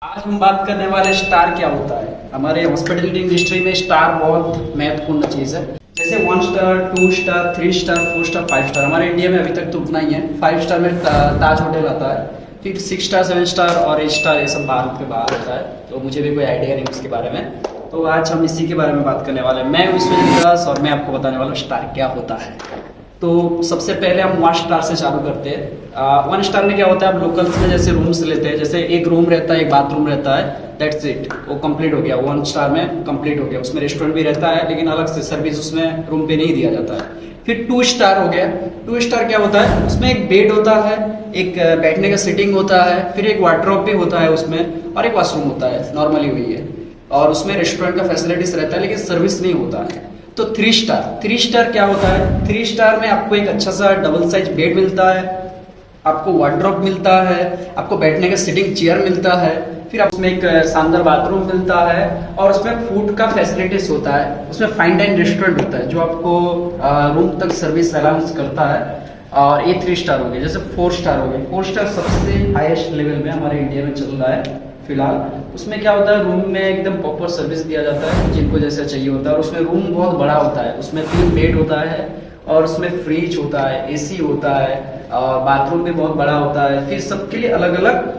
आज हम बात करने वाले स्टार क्या होता है। हमारे हॉस्पिटलिटी इंडस्ट्री में स्टार बहुत महत्वपूर्ण चीज़ है। जैसे 1 star, 2 star, 3 star, 4 star, 5 star. हमारे इंडिया में अभी तक तो उतना ही है। 5 स्टार में ताज होटल आता है, फिर 6 स्टार, 7 स्टार और 8 स्टार, ये सब भारत के बाहर होता है। तो मुझे भी कोई आइडिया नहीं उसके बारे में। तो आज हम इसी के बारे में बात करने वाले हैं। मैं विश्वजीत दास और मैं आपको बताने वाला हूँ स्टार क्या होता है। तो सबसे पहले हम 1 स्टार से चालू करते हैं। 1 स्टार में क्या होता है, आप लोकल्स में जैसे रूम्स लेते हैं, जैसे एक रूम रहता है, एक बाथरूम रहता है, दैट्स इट, वो कंप्लीट हो गया। 1 स्टार में कंप्लीट हो गया। उसमें रेस्टोरेंट भी रहता है, लेकिन अलग से सर्विस उसमें रूम पे नहीं दिया जाता है। फिर 2 स्टार हो गया। 2 स्टार क्या होता है, उसमें एक बेड होता है, एक बैठने का सीटिंग होता है, फिर एक वार्डरोब भी होता है उसमें, और एक वॉशरूम होता है, नॉर्मली वही है। और उसमें रेस्टोरेंट का फैसिलिटीज रहता है, लेकिन सर्विस नहीं होता है। तो 3 स्टार, 3 स्टार क्या होता है, 3 स्टार में आपको एक अच्छा सा डबल साइज बेड मिलता है, आपको वार्डरोब मिलता है, आपको बैठने का सीटिंग चेयर मिलता है, फिर उसमें एक शानदार बाथरूम मिलता है, और उसमें फूड का फैसिलिटीज होता है। उसमें फाइन डाइन रेस्टोरेंट होता है जो आपको रूम तक सर्विस अलाउंस करता है। और ये 3 स्टार हो गए। जैसे 4 स्टार हो गए। 4 स्टार सबसे हाईएस्ट लेवल में हमारे इंडिया में चल रहा है फिलहाल। उसमें क्या होता है, रूम में एकदम प्रॉपर सर्विस दिया जाता है जिनको जैसा चाहिए होता है। और उसमें रूम बहुत बड़ा होता है, उसमें 3 बेड होता है, और उसमें फ्रिज होता है, एसी होता है, और बाथरूम भी बहुत बड़ा होता है। फिर सबके लिए अलग अलग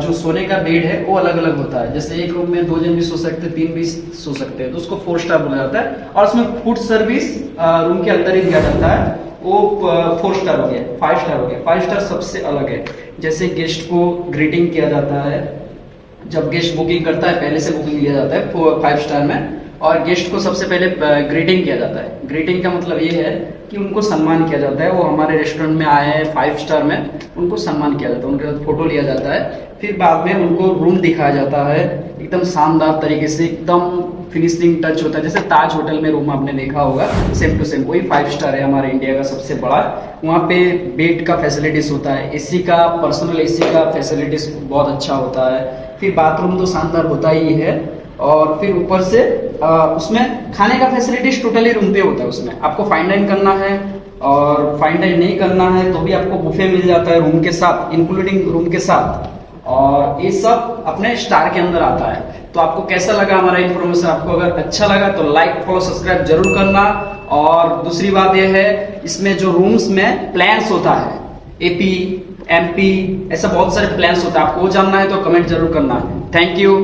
जो सोने का बेड है वो अलग अलग होता है। जैसे एक रूम में 2 जन भी सो सकते हैं, 3 भी सो सकते हैं, तो उसको 4 स्टार बोला जाता है। और उसमें फूड सर्विस रूम के अंदर ही दिया जाता है, वो 4 स्टार हो गया। 5 स्टार हो गया। 5 स्टार सबसे अलग है। जैसे गेस्ट को ग्रीटिंग किया जाता है, जब गेस्ट बुकिंग करता है पहले से बुकिंग लिया जाता है 5 स्टार में, और गेस्ट को सबसे पहले ग्रीटिंग किया जाता है। ग्रीटिंग का मतलब ये है कि उनको सम्मान किया जाता है। वो हमारे रेस्टोरेंट में आए हैं 5 स्टार में, उनको सम्मान किया जाता है, उनके साथ फोटो लिया जाता है। फिर बाद में उनको रूम दिखाया जाता है एकदम शानदार तरीके से, एकदम फिनिशिंग टच होता है। जैसे ताज होटल में रूम आपने देखा होगा, सेम टू सेम वही 5 स्टार है हमारे इंडिया का सबसे बड़ा। वहाँ पे बेड का फैसिलिटीज होता है, एसी का, पर्सनल एसी का फैसिलिटीज बहुत अच्छा होता है। फिर बाथरूम तो शानदार होता ही है, और फिर ऊपर से उसमें खाने का फैसिलिटीज टोटली रूम पे होता है। उसमें आपको फाइन डाइन करना है, और फाइन डाइन नहीं करना है तो भी आपको बुफे मिल जाता है रूम के साथ, इंक्लूडिंग रूम के साथ। और ये सब अपने स्टार के अंदर आता है। तो आपको कैसा लगा हमारा इन्फॉर्मेशन? आपको अगर अच्छा लगा तो लाइक, फॉलो, सब्सक्राइब जरूर करना। और दूसरी बात यह है, इसमें जो रूम्स में प्लान्स होता है, एपी, एमपी, ऐसा बहुत सारे प्लान्स होता है, आपको वो जानना है तो कमेंट जरूर करना। Thank you.